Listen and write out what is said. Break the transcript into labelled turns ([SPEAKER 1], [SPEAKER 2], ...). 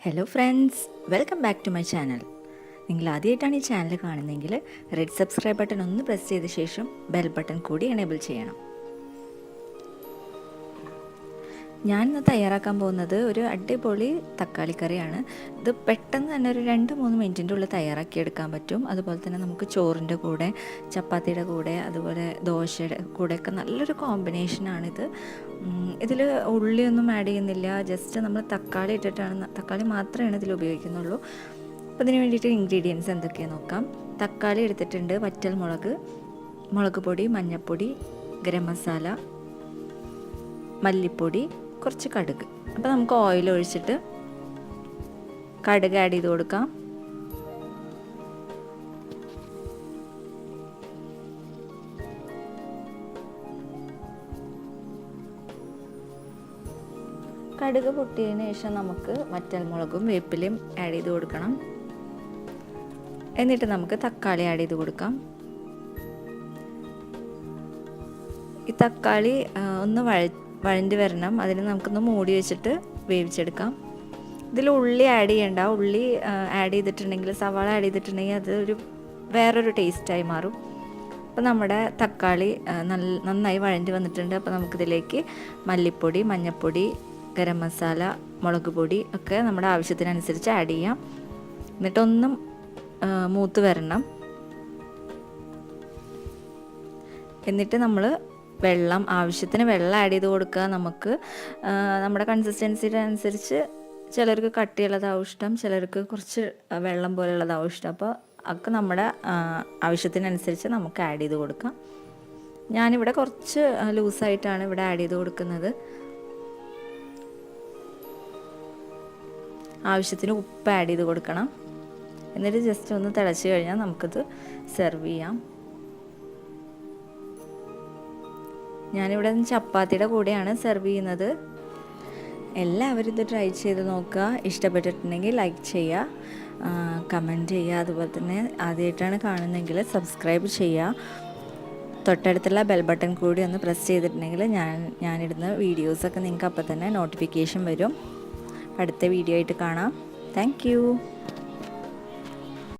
[SPEAKER 1] Hello friends, welcome back to my channel. നിങ്ങൾ ആദ്യമായിട്ടാണ് ഈ ചാനൽ കാണുന്നതെങ്കിൽ റെഡ് സബ്സ്ക്രൈബ് ബട്ടൺ ഒന്ന് പ്രസ് ചെയ്ത ശേഷം ബെൽ ബട്ടൺ കൂടി എനേബിൾ ചെയ്യണം. ഞാൻ ഇന്ന് തയ്യാറാക്കാൻ പോകുന്നത് ഒരു അടിപൊളി തക്കാളി കറിയാണ്. ഇത് പെട്ടെന്ന് തന്നെ ഒരു 2-3 മിനിറ്റിൻ്റെ ഉള്ളിൽ തയ്യാറാക്കിയെടുക്കാൻ പറ്റും. അതുപോലെ തന്നെ നമുക്ക് ചോറിൻ്റെ കൂടെ, ചപ്പാത്തിയുടെ കൂടെ, അതുപോലെ ദോശയുടെ കൂടെയൊക്കെ നല്ലൊരു കോമ്പിനേഷനാണിത്. ഇതിൽ ഉള്ളിയൊന്നും ആഡ് ചെയ്യുന്നില്ല, ജസ്റ്റ് നമ്മൾ തക്കാളി ഇട്ടിട്ടാണ്, തക്കാളി മാത്രമേ ഇതിൽ ഉപയോഗിക്കുന്നുള്ളൂ. അപ്പോൾ ഇതിന് വേണ്ടിയിട്ട് ഇൻഗ്രീഡിയൻസ് എന്തൊക്കെയാണെന്ന് നോക്കാം. തക്കാളി എടുത്തിട്ടുണ്ട്, വറ്റൽമുളക്, മുളക് പൊടി, മഞ്ഞൾപ്പൊടി, ഗരം മസാല, മല്ലിപ്പൊടി, കുറച്ച് കടുക്. അപ്പോൾ നമുക്ക് ഓയിൽ ഒഴിച്ചിട്ട് കടുക് ആഡ് ചെയ്ത് കൊടുക്കാം. കടുക് പൊട്ടിയതിന് ശേഷം നമുക്ക് വറ്റൽമുളകും വേപ്പിലയും ആഡ് ചെയ്ത് കൊടുക്കണം. എന്നിട്ട് നമുക്ക് തക്കാളി ആഡ് ചെയ്ത് കൊടുക്കാം. ഈ തക്കാളി ഒന്ന് വഴണ്ടി വരണം. അതിന് നമുക്കൊന്ന് മൂടി വെച്ചിട്ട് വേവിച്ചെടുക്കാം. ഇതിൽ ഉള്ളി ആഡ് ചെയ്യേണ്ട. ഉള്ളി ആഡ് ചെയ്തിട്ടുണ്ടെങ്കിൽ, സവാള ആഡ് ചെയ്തിട്ടുണ്ടെങ്കിൽ അതൊരു വേറൊരു ടേസ്റ്റായി മാറും. അപ്പോൾ നമ്മുടെ തക്കാളി നന്നായി വഴണ്ടി വന്നിട്ടുണ്ട്. അപ്പോൾ നമുക്കിതിലേക്ക് മല്ലിപ്പൊടി, മഞ്ഞൾപ്പൊടി, ഗരം മസാല, മുളക് പൊടി ഒക്കെ നമ്മുടെ ആവശ്യത്തിനനുസരിച്ച് ആഡ് ചെയ്യാം. എന്നിട്ടൊന്നും മൂത്ത് വരണം. എന്നിട്ട് നമ്മൾ ആവശ്യത്തിന് വെള്ളം ആഡ് ചെയ്ത് കൊടുക്കുക. നമുക്ക് നമ്മുടെ കൺസിസ്റ്റൻസിയുടെ അനുസരിച്ച് ചിലർക്ക് കട്ടിയുള്ളതാവും ഇഷ്ടം, ചിലർക്ക് കുറച്ച് വെള്ളം പോലെയുള്ളതാവും ഇഷ്ടം. അപ്പോൾ ഒക്കെ നമ്മുടെ ആവശ്യത്തിനനുസരിച്ച് നമുക്ക് ആഡ് ചെയ്ത് കൊടുക്കാം. ഞാനിവിടെ കുറച്ച് ലൂസായിട്ടാണ് ഇവിടെ ആഡ് ചെയ്ത് കൊടുക്കുന്നത്. ആവശ്യത്തിന് ഉപ്പ് ആഡ് ചെയ്ത് കൊടുക്കണം. എന്നിട്ട് ജസ്റ്റ് ഒന്ന് തിളച്ച് കഴിഞ്ഞാൽ നമുക്കിത് സെർവ് ചെയ്യാം. ഞാനിവിടെ ചപ്പാത്തിയുടെ കൂടെയാണ് സെർവ് ചെയ്യുന്നത്. എല്ലാവരും ഇത് ട്രൈ ചെയ്ത് നോക്കുക. ഇഷ്ടപ്പെട്ടിട്ടുണ്ടെങ്കിൽ ലൈക്ക് ചെയ്യുക, കമൻറ്റ് ചെയ്യുക. അതുപോലെ തന്നെ ആദ്യമായിട്ടാണ് കാണുന്നതെങ്കിൽ സബ്സ്ക്രൈബ് ചെയ്യുക. തൊട്ടടുത്തുള്ള ബെൽ ബട്ടൺ കൂടി ഒന്ന് പ്രസ് ചെയ്തിട്ടുണ്ടെങ്കിൽ ഞാനിടുന്ന വീഡിയോസൊക്കെ നിങ്ങൾക്ക് അപ്പോൾ തന്നെ നോട്ടിഫിക്കേഷൻ വരും. അടുത്ത വീഡിയോ ആയിട്ട് കാണാം. താങ്ക്